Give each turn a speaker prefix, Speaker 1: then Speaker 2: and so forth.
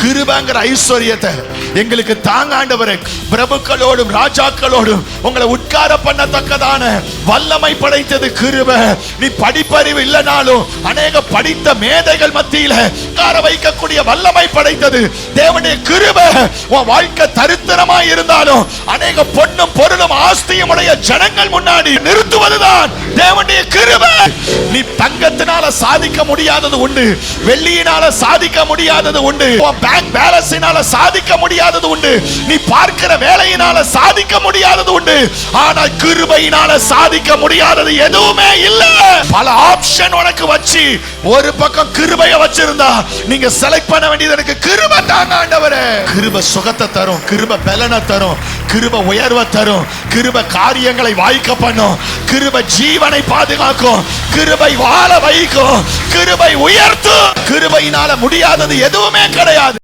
Speaker 1: கிருபைங்கிற ஐஸ்வர்யத்தை எங்களுக்கு தாங்க ஆண்டவரே. பிரபுக்களோடும் ராஜாக்களோடும் உங்களை உட்கார பண்ணத்தக்கதான வல்லமை படைத்தது கிருபை. நீ படிப்பறிவு இல்லைனாலும் அநேக படித்த மேதைகள் மத்தியில உட்கார வைக்கக்கூடிய வல்லமை படைத்தது தேவனுடைய கிருபை. உன் வாழ்க்கை தரித்திரமாய் இருந்தாலும் அநேக பொன்னும் பொருளும் ஆஸ்தியும் உடைய ஜனங்கள் முன்னாடி நிறுத்துவதுதான் தேவனுடைய கிருபை. நீ தங்கத்தினால சாதிக்க முடியாதது உண்டு, வெள்ளியினால சாதிக்க முடியாதது உண்டு, பேங்க் பேலன்ஸினால சாதிக்க முடியாதது உண்டு, நீ பார்க்கிற வேலையினால சாதிக்க முடியாதது உண்டு. ஆனால் கிருபையினால சாதிக்க முடியாதது எதுவுமே இல்ல. பல ஆப்ஷன் உனக்கு வச்சு ஒரு பக்கம் கிருபையை வச்சிருந்தா நீங்க செலக்ட் பண்ண வேண்டியது எனக்கு கிருபை தாங்க ஆண்டவரே. கிருபை சுகத்தை தரும், கிருபை பலனை தரும், கிருபை உயர்வை தரும், கிருபை காரியங்களை வாய்க்க பண்ணும், கிருபை ஜீவனை பாதுகாக்கும், கிருபை வாழ வைக்கும், கிருபை உயர்த்தும். கிருபையினால முடியாதது எதுவுமே கிடையாது.